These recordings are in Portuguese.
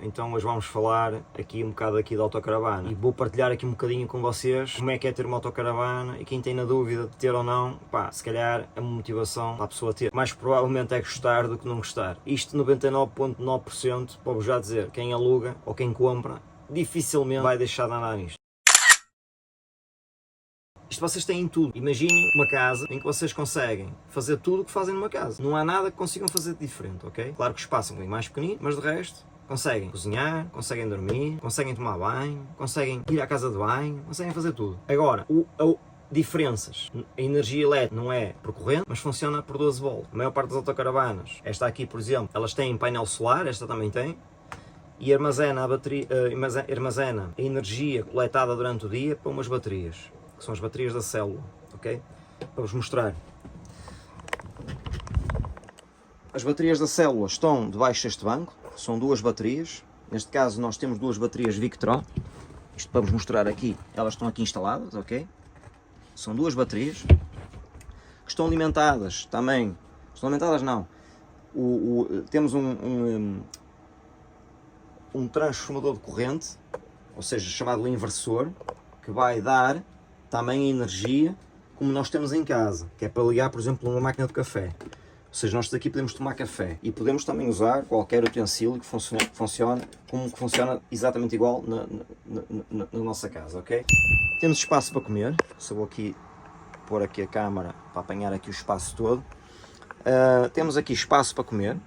então hoje vamos falar aqui um bocado aqui da autocaravana e vou partilhar aqui um bocadinho com vocês como é que é ter uma autocaravana, e quem tem na dúvida de ter ou não, pá, se calhar é uma motivação para a pessoa ter. Mais provavelmente é gostar do que não gostar. Isto 99,9%, posso já dizer, quem aluga ou quem compra dificilmente vai deixar de andar nisto. Isto vocês têm tudo. Imaginem uma casa em que vocês conseguem fazer tudo o que fazem numa casa. Não há nada que consigam fazer de diferente, ok? Claro que o espaço é um bocadinho mais pequenino, mas de resto conseguem cozinhar, conseguem dormir, conseguem tomar banho, conseguem ir à casa de banho, conseguem fazer tudo. Agora, diferenças. A energia elétrica não é por corrente, mas funciona por 12 volts. A maior parte das autocaravanas, esta aqui, por exemplo, elas têm painel solar, esta também tem, e armazena a bateria, armazena a energia coletada durante o dia para umas baterias, que são as baterias da célula, ok? Para vos mostrar. As baterias da célula estão debaixo deste banco, são duas baterias. Neste caso nós temos duas baterias Victron. Isto para vos mostrar aqui, elas estão aqui instaladas, ok? São duas baterias que estão alimentadas também, estão alimentadas não, temos um transformador de corrente, ou seja, chamado inversor, que vai dar também a energia como nós temos em casa, que é para ligar, por exemplo, uma máquina de café. Ou seja, nós aqui podemos tomar café e podemos também usar qualquer utensílio que funcione exatamente igual na nossa casa, ok? Temos espaço para comer, só vou aqui pôr aqui a câmara para apanhar aqui o espaço todo. Temos aqui espaço para comer.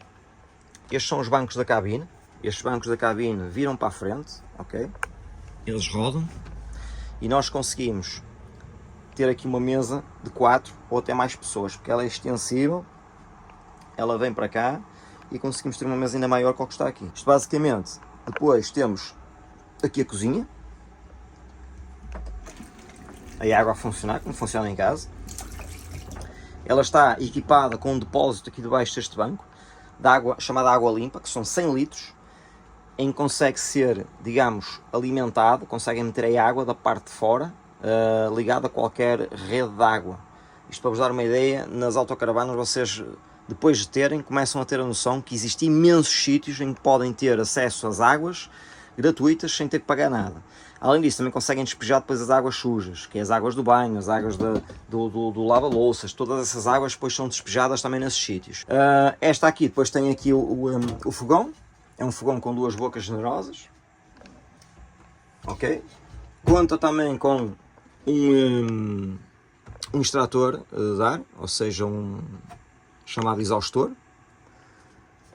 Estes são os bancos da cabine. Estes bancos da cabine viram para a frente, ok? Eles rodam e nós conseguimos ter aqui uma mesa de 4 ou até mais pessoas, porque ela é extensível, ela vem para cá e conseguimos ter uma mesa ainda maior que o que está aqui. Isto basicamente, depois temos aqui a cozinha, a água a funcionar, como funciona em casa. Ela está equipada com um depósito aqui debaixo deste banco, de água, chamada água limpa, que são 100 litros, em que consegue ser, digamos, alimentado, conseguem meter a água da parte de fora, ligada a qualquer rede de água. Isto para vos dar uma ideia, nas autocaravanas vocês, depois de terem, começam a ter a noção que existem imensos sítios em que podem ter acesso às águas gratuitas sem ter que pagar nada. Além disso, também conseguem despejar depois as águas sujas, que é as águas do banho, as águas do lava-louças, todas essas águas depois são despejadas também nesses sítios. Esta aqui, depois tem aqui o fogão, é um fogão com duas bocas generosas, ok? Conta também com um extrator de ar, ou seja, um chamado exaustor.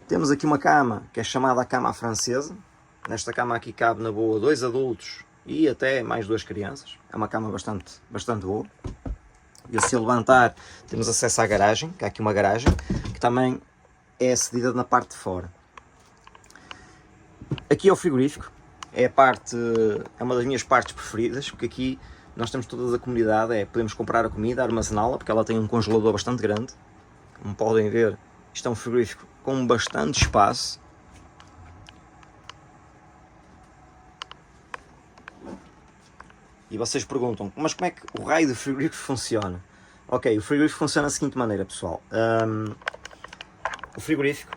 Temos aqui uma cama, que é chamada a cama francesa. Nesta cama aqui cabe na boa 2 adultos e até mais 2 crianças. É uma cama bastante boa. E se levantar, temos acesso à garagem, que há aqui uma garagem, que também é cedida na parte de fora. Aqui é o frigorífico, é uma das minhas partes preferidas, porque aqui nós temos toda a comunidade, podemos comprar a comida, armazená-la, porque ela tem um congelador bastante grande. Como podem ver, isto é um frigorífico com bastante espaço. E vocês perguntam, mas como é que o raio do frigorífico funciona? Ok, o frigorífico funciona da seguinte maneira, pessoal. O frigorífico,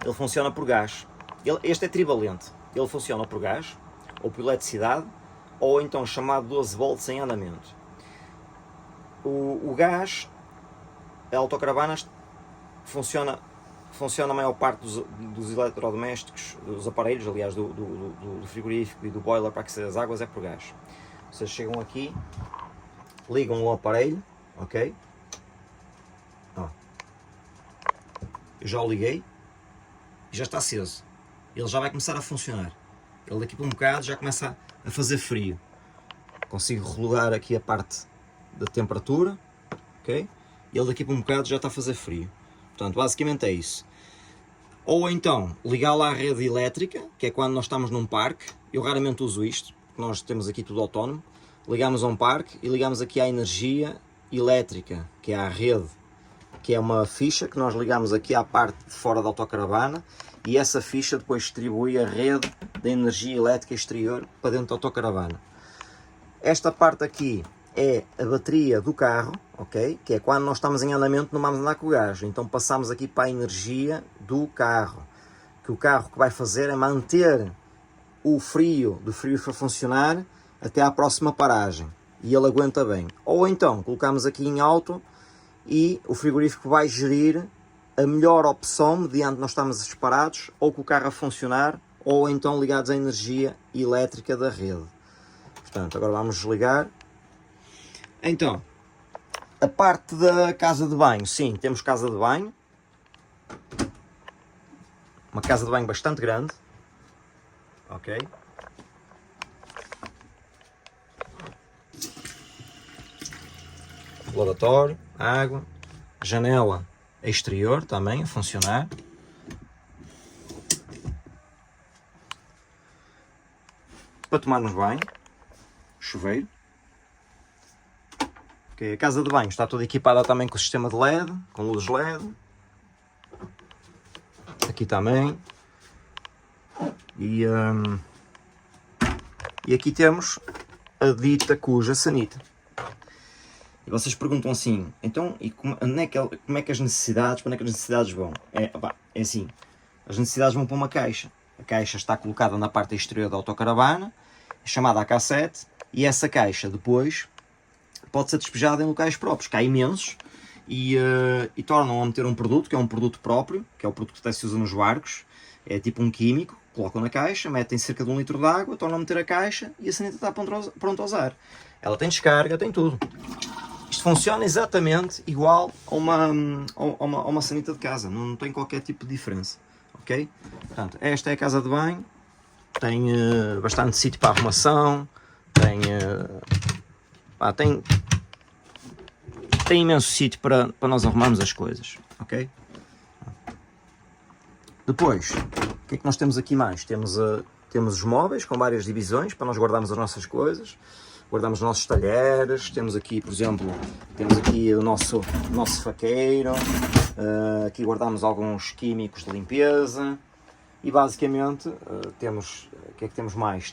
ele funciona por gás. Este é trivalente. Ele funciona por gás, ou por eletricidade, ou então chamado 12 volts em andamento. O gás, a autocaravana funciona a maior parte dos eletrodomésticos, dos aparelhos, aliás, do frigorífico e do boiler para aquecer as águas, é por gás. Vocês chegam aqui, ligam o aparelho, ok? Ó. Eu já o liguei e já está aceso. Ele já vai começar a funcionar. Ele daqui por um bocado já começa a fazer frio. Consigo regular aqui a parte da temperatura, ok? E ele daqui por um bocado já está a fazer frio. Portanto, basicamente é isso. Ou então, ligar lá a rede elétrica, que é quando nós estamos num parque. Eu raramente uso isto, porque nós temos aqui tudo autónomo. Ligamos a um parque e ligamos aqui à energia elétrica, que é a rede, que é uma ficha que nós ligamos aqui à parte de fora da autocaravana, e essa ficha depois distribui a rede da energia elétrica exterior para dentro da autocaravana. Esta parte aqui é a bateria do carro, ok? Que é quando nós estamos em andamento, não vamos andar com o gás, então passamos aqui para a energia do carro. que o carro que vai fazer é manter o frio do frigorífico a funcionar até à próxima paragem e ele aguenta bem. Ou então colocamos aqui em alto e o frigorífico vai gerir a melhor opção mediante nós estamos disparados ou com o carro a funcionar ou então ligados à energia elétrica da rede. Portanto, agora vamos desligar. Então, a parte da casa de banho, sim, temos casa de banho. Uma casa de banho bastante grande. Ok. Lavatório, água, janela exterior também a funcionar. Para tomarmos banho, chuveiro. Okay. A casa de banho está toda equipada também com o sistema de LED, com luzes LED. Aqui também. E aqui temos a dita cuja sanita. E vocês perguntam assim, então, e como é que as necessidades, para onde é que as necessidades vão? É assim, as necessidades vão para uma caixa. A caixa está colocada na parte exterior da autocaravana, chamada AK7, e essa caixa depois pode ser despejada em locais próprios, que há imensos, e tornam a meter um produto, que é um produto próprio, que é o produto que até se usa nos barcos, é tipo um químico, colocam na caixa, metem cerca de 1 litro de água, tornam a meter a caixa e a sanita está pronta a usar. Ela tem descarga, tem tudo. Isto funciona exatamente igual a uma sanita de casa, não tem qualquer tipo de diferença, ok? Portanto, esta é a casa de banho, tem bastante sítio para arrumação, tem imenso sítio para nós arrumarmos as coisas, ok? Depois, o que é que nós temos aqui mais? Temos os móveis com várias divisões para nós guardarmos as nossas coisas. Guardamos os nossos talheres, temos aqui, por exemplo, o nosso faqueiro, aqui guardamos alguns químicos de limpeza e basicamente o que é que temos mais?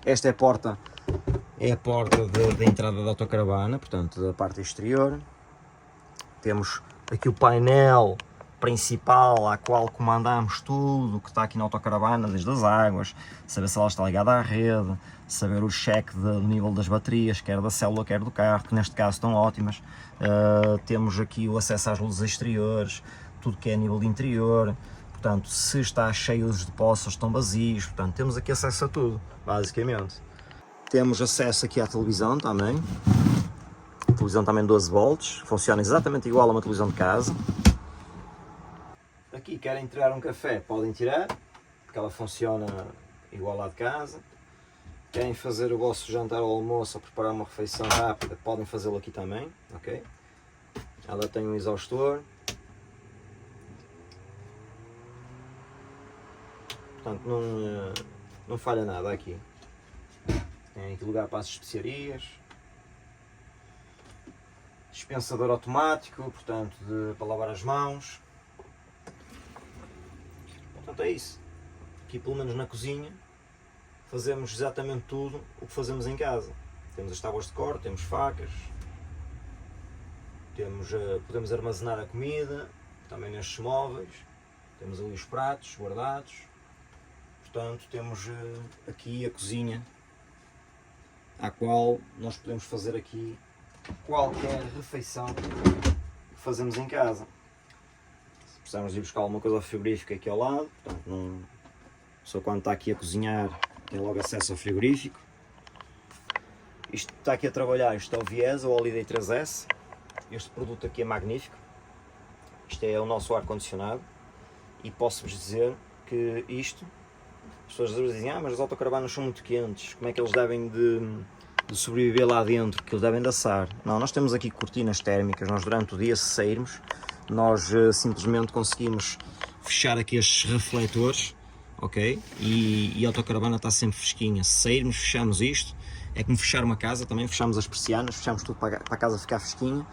Esta é a porta da entrada da autocaravana, portanto da parte exterior. Temos aqui o painel principal à qual comandamos tudo que está aqui na autocaravana, desde as águas, saber se ela está ligada à rede, saber o cheque do nível das baterias, quer da célula, quer do carro, que neste caso estão ótimas. Temos aqui o acesso às luzes exteriores, tudo que é nível de interior, portanto, se está cheio os depósitos estão vazios, portanto, temos aqui acesso a tudo, basicamente. Temos acesso aqui à televisão também, a televisão também 12 volts, funciona exatamente igual a uma televisão de casa. Aqui querem tirar um café, podem tirar, porque ela funciona igual à de casa. Querem fazer o vosso jantar ou almoço ou preparar uma refeição rápida, podem fazê-lo aqui também, ok? Ela tem um exaustor. Portanto, não falha nada aqui. Tem aqui lugar para as especiarias. Dispensador automático, portanto, para lavar as mãos. Portanto, é isso. Aqui, pelo menos na cozinha, fazemos exatamente tudo o que fazemos em casa. Temos as tábuas de corte, temos facas, podemos armazenar a comida, também nestes móveis, temos ali os pratos guardados. Portanto, temos aqui a cozinha, à qual nós podemos fazer aqui qualquer refeição que fazemos em casa. Se precisarmos ir buscar alguma coisa ao frigorífico aqui ao lado, portanto, só quando está aqui a cozinhar tem logo acesso ao frigorífico. Isto está aqui a trabalhar, isto é o Viesa, o Holiday 3S. Este produto aqui é magnífico. Isto é o nosso ar-condicionado e posso-vos dizer que isto, as pessoas dizem, mas as autocaravanas são muito quentes, como é que eles devem de sobreviver lá dentro, que eles devem de assar? Não, nós temos aqui cortinas térmicas, nós durante o dia, se sairmos, nós simplesmente conseguimos fechar aqui estes refletores, ok? E a autocaravana está sempre fresquinha. Se sairmos, fechamos isto, é como fechar uma casa, também fechamos as persianas, fechamos tudo para a casa ficar fresquinha,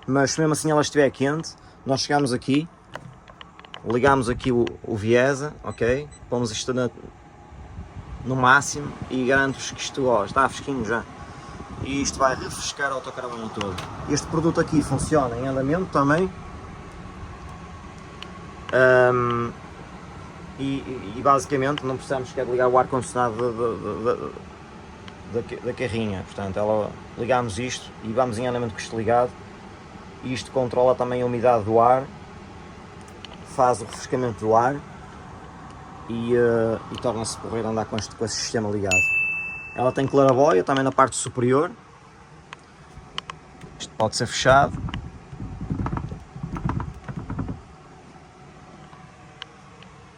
mas se mesmo assim ela estiver quente, nós chegamos aqui, ligamos aqui o Viesa, ok? Pomos isto no máximo e garanto-vos que isto está fresquinho já. E isto vai refrescar a autocaravana toda. Este produto aqui funciona em andamento também. e basicamente não precisamos sequer ligar o ar-condicionado da carrinha. Portanto, ligamos isto e vamos em andamento com isto ligado, e isto controla também a umidade do ar, faz o refrescamento do ar e torna-se porreiro andar com esse sistema ligado. Ela tem claraboia também na parte superior, isto pode ser fechado.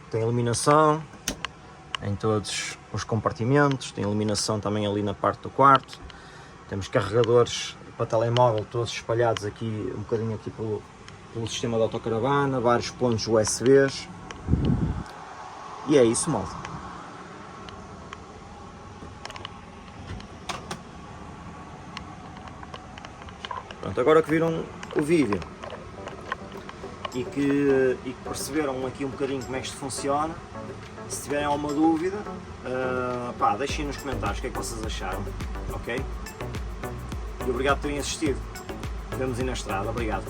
Tem iluminação em todos os compartimentos, tem iluminação também ali na parte do quarto. Temos carregadores para telemóvel todos espalhados aqui, um bocadinho aqui pelo sistema de autocaravana, vários pontos USBs. E é isso, malta. Pronto, agora que viram o vídeo e que perceberam aqui um bocadinho como é que isto funciona, se tiverem alguma dúvida, deixem nos comentários o que é que vocês acharam, ok? E obrigado por terem assistido. Vemos aí na estrada, obrigado.